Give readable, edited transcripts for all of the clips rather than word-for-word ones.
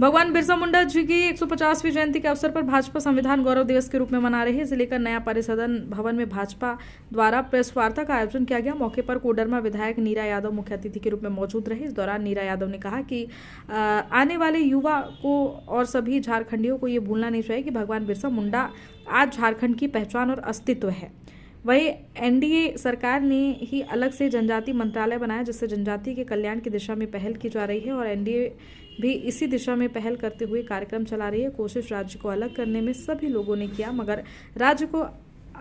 भगवान बिरसा मुंडा जी की 150वीं जयंती के अवसर पर भाजपा संविधान गौरव दिवस के रूप में मना रही है। इसे लेकर नया परिसदन भवन में भाजपा द्वारा प्रेस वार्ता का आयोजन किया गया। मौके पर कोडरमा विधायक नीरा यादव मुख्य अतिथि के रूप में मौजूद रहे। इस दौरान नीरा यादव ने कहा कि आने वाले युवा को और सभी झारखंडियों को ये भूलना नहीं चाहिए कि भगवान बिरसा मुंडा आज झारखंड की पहचान और अस्तित्व है। वही एनडीए सरकार ने ही अलग से जनजाति मंत्रालय बनाया, जिससे जनजाति के कल्याण की दिशा में पहल की जा रही है और एनडीए भी इसी दिशा में पहल करते हुए कार्यक्रम चला रही है। कोशिश राज्य को अलग करने में सभी लोगों ने किया, मगर राज्य को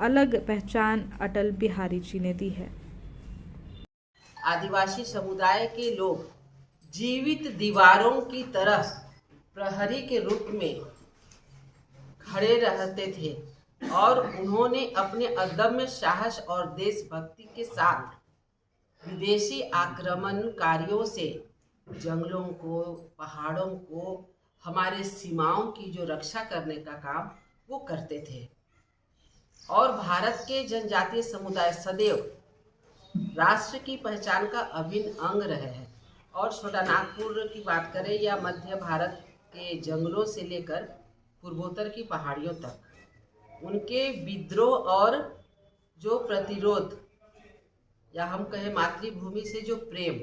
अलग पहचान अटल बिहारी जी ने दी है। आदिवासी समुदाय के लोग जीवित दीवारों की तरह प्रहरी के रूप में खड़े रहते थे और उन्होंने अपने अदम्य साहस और देशभक्ति के साथ विदेशी आक्रमणकारियों से जंगलों को, पहाड़ों को, हमारे सीमाओं की जो रक्षा करने का काम वो करते थे। और भारत के जनजातीय समुदाय सदैव राष्ट्र की पहचान का अभिन्न अंग रहे हैं। और छोटा नागपुर की बात करें या मध्य भारत के जंगलों से लेकर पूर्वोत्तर की पहाड़ियों तक, उनके विद्रोह और जो प्रतिरोध या हम कहें मातृभूमि से जो प्रेम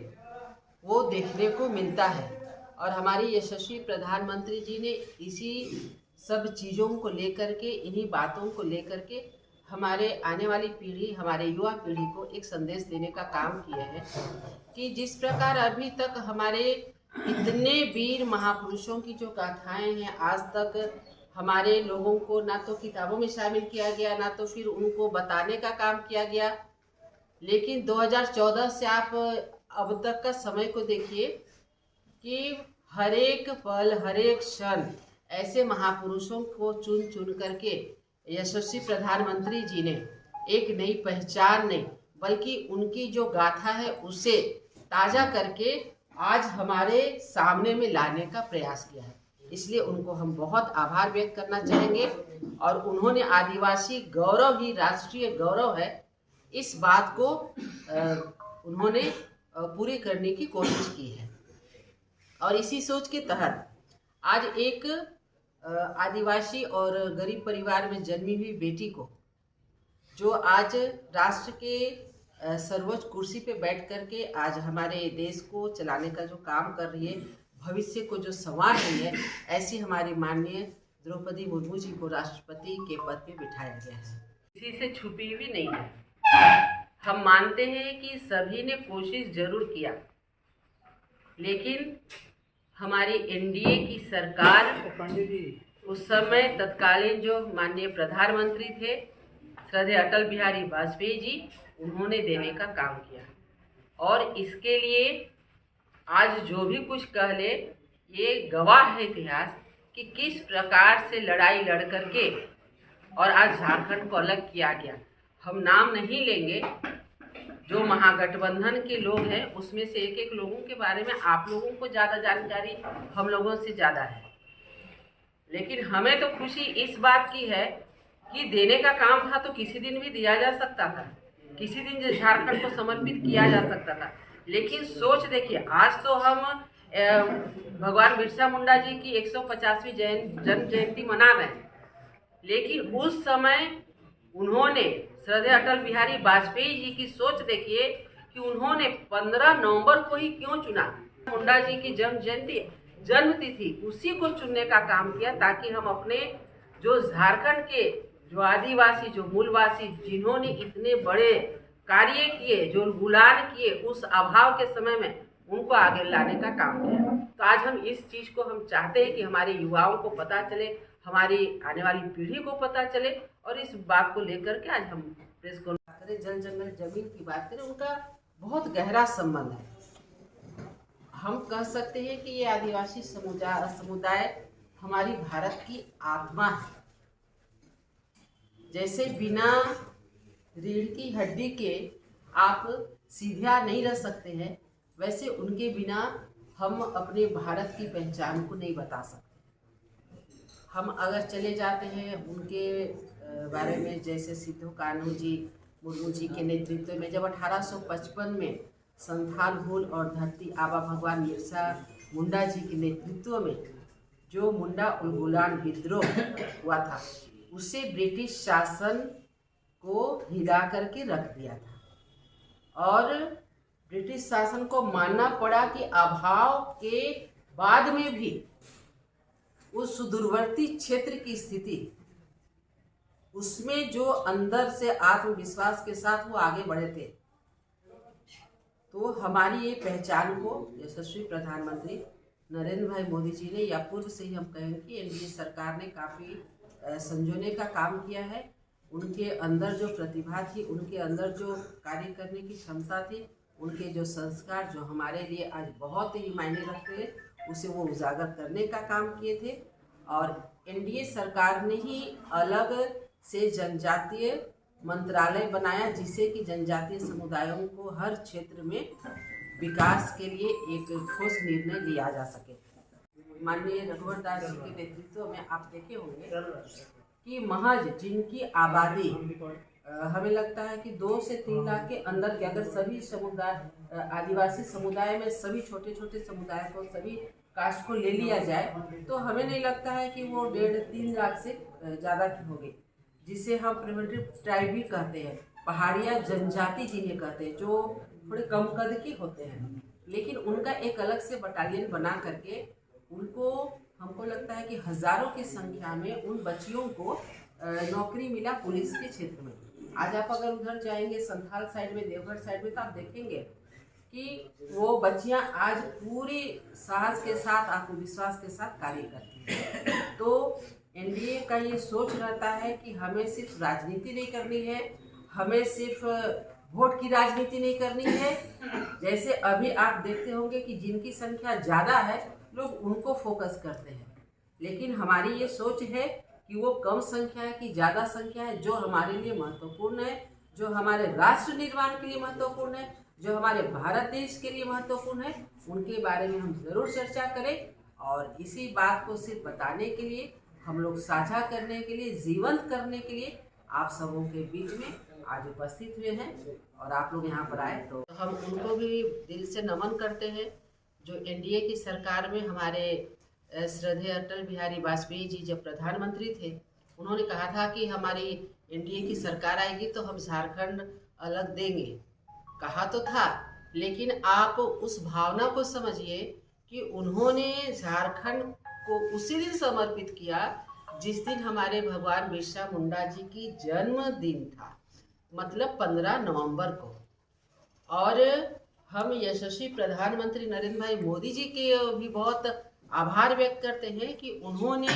वो देखने को मिलता है। और हमारी यशस्वी प्रधानमंत्री जी ने इसी सब चीज़ों को लेकर के, इन्हीं बातों को लेकर के हमारे आने वाली पीढ़ी, हमारे युवा पीढ़ी को एक संदेश देने का काम किया है कि जिस प्रकार अभी तक हमारे इतने वीर महापुरुषों की जो गाथाएं हैं, आज तक हमारे लोगों को ना तो किताबों में शामिल किया गया, ना तो फिर उनको बताने का काम किया गया। लेकिन 2014 से आप अब तक का समय को देखिए कि हर एक पल, हर एक क्षण ऐसे महापुरुषों को चुन चुन करके यशस्वी प्रधानमंत्री जी ने एक नई पहचान नहीं बल्कि उनकी जो गाथा है उसे ताज़ा करके आज हमारे सामने में लाने का प्रयास किया है। इसलिए उनको हम बहुत आभार व्यक्त करना चाहेंगे। और उन्होंने आदिवासी गौरव ही राष्ट्रीय गौरव है, इस बात को उन्होंने पूरी करने की कोशिश की है। और इसी सोच के तहत आज एक आदिवासी और गरीब परिवार में जन्मी हुई बेटी को, जो आज राष्ट्र के सर्वोच्च कुर्सी पे बैठ करके आज हमारे देश को चलाने का जो काम कर रही है, भविष्य को जो संवार रही है, ऐसी हमारी माननीय द्रौपदी मुर्मू जी को राष्ट्रपति के पद पे बिठाया गया है। किसी से छुपी हुई नहीं है। हम मानते हैं कि सभी ने कोशिश जरूर किया, लेकिन हमारी एनडीए की सरकार, उस समय तत्कालीन जो माननीय प्रधानमंत्री थे श्रद्धेय अटल बिहारी वाजपेयी जी, उन्होंने देने का काम किया। और इसके लिए आज जो भी कुछ कह ले, ये गवाह है इतिहास कि किस प्रकार से लड़ाई लड़ करके और आज झारखंड को अलग किया गया। हम नाम नहीं लेंगे, जो महागठबंधन के लोग हैं उसमें से एक एक लोगों के बारे में आप लोगों को ज़्यादा जानकारी हम लोगों से ज़्यादा है। लेकिन हमें तो खुशी इस बात की है कि देने का काम था तो किसी दिन भी दिया जा सकता था, किसी दिन झारखंड को समर्पित किया जा सकता था। लेकिन सोच देखिए, आज तो हम भगवान बिरसा मुंडा जी की 150वीं जन्म जयंती मना रहे हैं, लेकिन उस समय उन्होंने श्रद्धेय अटल बिहारी वाजपेयी जी की सोच देखिए कि उन्होंने 15 नवंबर को ही क्यों चुना। मुंडा जी की जन्म तिथि उसी को चुनने का काम किया, ताकि हम अपने जो झारखंड के जो आदिवासी, जो मूलवासी, जिन्होंने इतने बड़े कार्य किए, जो गुलान किए, उस अभाव के समय में उनको आगे लाने का काम किया। तो आज हम इस चीज़ को हम चाहते हैं कि हमारे युवाओं को पता चले, हमारी आने वाली पीढ़ी को पता चले। और इस बात को लेकर के आज हम प्रेस को बात करें, जल जंगल जमीन की बात करें, उनका बहुत गहरा संबंध है। हम कह सकते हैं कि ये आदिवासी समुदाय हमारी भारत की आत्मा है। जैसे बिना रीढ़ की हड्डी के आप सीधा नहीं रह सकते हैं, वैसे उनके बिना हम अपने भारत की पहचान को नहीं बता सकते। हम अगर चले जाते हैं उनके बारे में, जैसे सिद्धू कान्हू जी मुर्मू जी के नेतृत्व में जब 1855 में संथाल हुल और धरती आबा भगवान बिरसा मुंडा जी के नेतृत्व में जो मुंडा उलगुलान विद्रोह हुआ था, उसे ब्रिटिश शासन को हिला करके रख दिया था और ब्रिटिश शासन को मानना पड़ा कि अभाव के बाद में भी उस सुदूरवर्ती क्षेत्र की स्थिति, उसमें जो अंदर से आत्मविश्वास के साथ वो आगे बढ़े थे, तो हमारी ये पहचान को यशस्वी प्रधानमंत्री नरेंद्र भाई मोदी जी ने, या पूर्व से ही हम कहेंगे कि एनडीए सरकार ने काफ़ी संजोने का काम किया है। उनके अंदर जो प्रतिभा थी, उनके अंदर जो कार्य करने की क्षमता थी, उनके जो संस्कार जो हमारे लिए आज बहुत ही मायने रखते हैं, उसे वो उजागर करने का काम किए थे। और एनडीए सरकार ने ही अलग से जनजातीय मंत्रालय बनाया, जिससे कि जनजातीय समुदायों को हर क्षेत्र में विकास के लिए एक ठोस निर्णय लिया जा सके। माननीय रघुवर दास जी के नेतृत्व में आप देखे होंगे कि महज जिनकी आबादी हमें लगता है कि 2 से 3 लाख के अंदर के, अगर सभी समुदाय आदिवासी समुदाय में सभी छोटे छोटे समुदाय को, सभी कास्ट को ले लिया जाए, तो हमें नहीं लगता है कि वो 1.5-3 लाख से ज़्यादा की होगी, जिसे हम प्रिमिटिव ट्राइब भी कहते हैं, पहाड़िया जनजाति जिन्हें कहते हैं, जो थोड़े कम कद के होते हैं, लेकिन उनका एक अलग से बटालियन बना करके उनको, हमको लगता है कि हजारों की संख्या में उन बच्चियों को नौकरी मिला पुलिस के क्षेत्र में। आज आप अगर उधर जाएंगे संथाल साइड में, देवघर साइड में, तो आप देखेंगे कि वो बच्चियां आज पूरी साहस के साथ, आत्मविश्वास के साथ कार्य करती हैं। तो एनडीए का ये सोच रहता है कि हमें सिर्फ राजनीति नहीं करनी है, हमें सिर्फ वोट की राजनीति नहीं करनी है। जैसे अभी आप देखते होंगे कि जिनकी संख्या ज़्यादा है, लोग उनको फोकस करते हैं, लेकिन हमारी ये सोच है कि वो कम संख्या है कि ज़्यादा संख्या है, जो हमारे लिए महत्वपूर्ण है, जो हमारे राष्ट्र निर्माण के लिए महत्वपूर्ण है, जो हमारे भारत देश के लिए महत्वपूर्ण है, उनके बारे में हम ज़रूर चर्चा करें। और इसी बात को सिर्फ बताने के लिए, हम लोग साझा करने के लिए, जीवंत करने के लिए आप सबों के बीच में आज उपस्थित हुए हैं और आप लोग यहाँ पर आए, तो हम उनको भी दिल से नमन करते हैं। जो एनडीए की सरकार में हमारे श्रद्धेय अटल बिहारी वाजपेयी जी जब प्रधानमंत्री थे, उन्होंने कहा था कि हमारी एनडीए की सरकार आएगी तो हम झारखंड अलग देंगे। कहा तो था, लेकिन आप उस भावना को समझिए कि उन्होंने झारखंड को उसी दिन समर्पित किया जिस दिन हमारे भगवान बिरसा मुंडा जी की जन्मदिन था, मतलब 15 नवंबर को। और हम यशस्वी प्रधानमंत्री नरेंद्र भाई मोदी जी के भी बहुत आभार व्यक्त करते हैं कि उन्होंने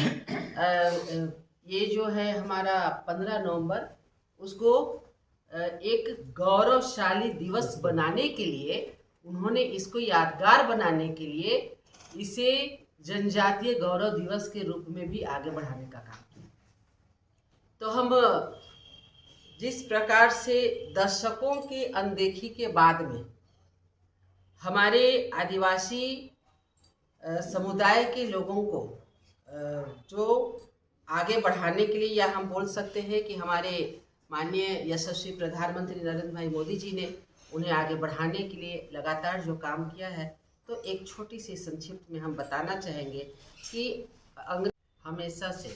ये जो है हमारा 15 नवंबर, उसको एक गौरवशाली दिवस बनाने के लिए, उन्होंने इसको यादगार बनाने के लिए इसे जनजातीय गौरव दिवस के रूप में भी आगे बढ़ाने का काम किया। तो हम जिस प्रकार से दशकों की अनदेखी के बाद में हमारे आदिवासी समुदाय के लोगों को जो आगे बढ़ाने के लिए, या हम बोल सकते हैं कि हमारे माननीय यशस्वी प्रधानमंत्री नरेंद्र भाई मोदी जी ने उन्हें आगे बढ़ाने के लिए लगातार जो काम किया है, तो एक छोटी सी संक्षिप्त में हम बताना चाहेंगे कि अंग्रेज हमेशा से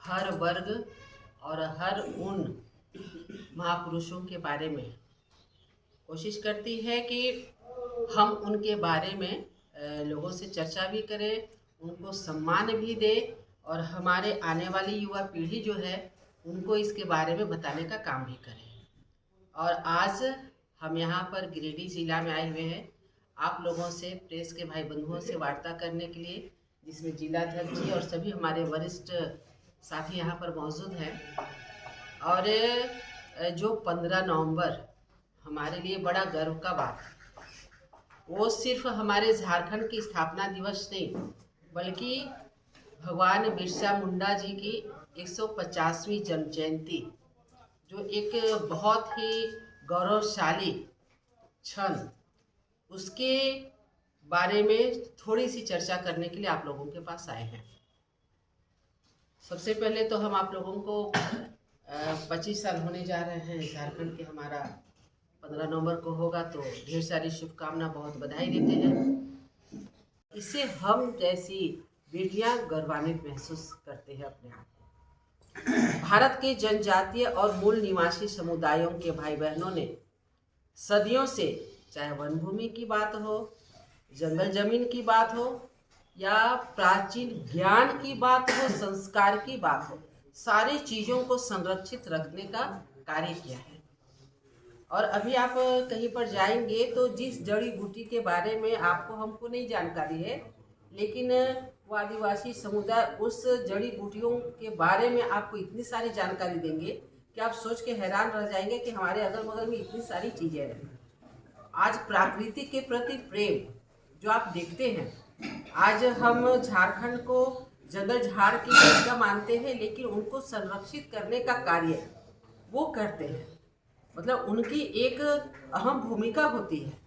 हर वर्ग और हर उन महापुरुषों के बारे में कोशिश करती है कि हम उनके बारे में लोगों से चर्चा भी करें, उनको सम्मान भी दें, और हमारे आने वाली युवा पीढ़ी जो है उनको इसके बारे में बताने का काम भी करें। और आज हम यहाँ पर गिरिडीह जिला में आए हुए हैं आप लोगों से, प्रेस के भाई बंधुओं से वार्ता करने के लिए, जिसमें जिलाध्यक्ष जी और सभी हमारे वरिष्ठ साथी यहाँ पर मौजूद हैं। और जो 15 नवंबर हमारे लिए बड़ा गर्व का बात, वो सिर्फ हमारे झारखंड की स्थापना दिवस नहीं, बल्कि भगवान बिरसा मुंडा जी की 150वीं जन्म जयंती, जो एक बहुत ही गौरवशाली क्षण, उसके बारे में थोड़ी सी चर्चा करने के लिए आप लोगों के पास आए हैं। सबसे पहले तो हम आप लोगों को 25 साल होने जा रहे हैं झारखंड के, हमारा 15 नवंबर को होगा, तो ढेर सारी शुभकामना, बहुत बधाई देते हैं। इससे हम जैसी बेटियां गौरवान्वित महसूस करते हैं अपने आप को। भारत के जनजातीय और मूल निवासी समुदायों के भाई बहनों ने सदियों से, चाहे वन भूमि की बात हो, जंगल जमीन की बात हो, या प्राचीन ज्ञान की बात हो, संस्कार की बात हो, सारी चीज़ों को संरक्षित रखने का कार्य किया है। और अभी आप कहीं पर जाएंगे तो जिस जड़ी बूटी के बारे में हमको नहीं जानकारी है, लेकिन वो आदिवासी समुदाय उस जड़ी बूटियों के बारे में आपको इतनी सारी जानकारी देंगे कि आप सोच के हैरान रह जाएंगे कि हमारे अगल बगल में इतनी सारी चीज़ें हैं। आज प्रकृति के प्रति प्रेम जो आप देखते हैं, आज हम झारखंड को जंगल झाड़ की जगह मानते हैं, लेकिन उनको संरक्षित करने का कार्य वो करते हैं। मतलब उनकी एक अहम भूमिका होती है।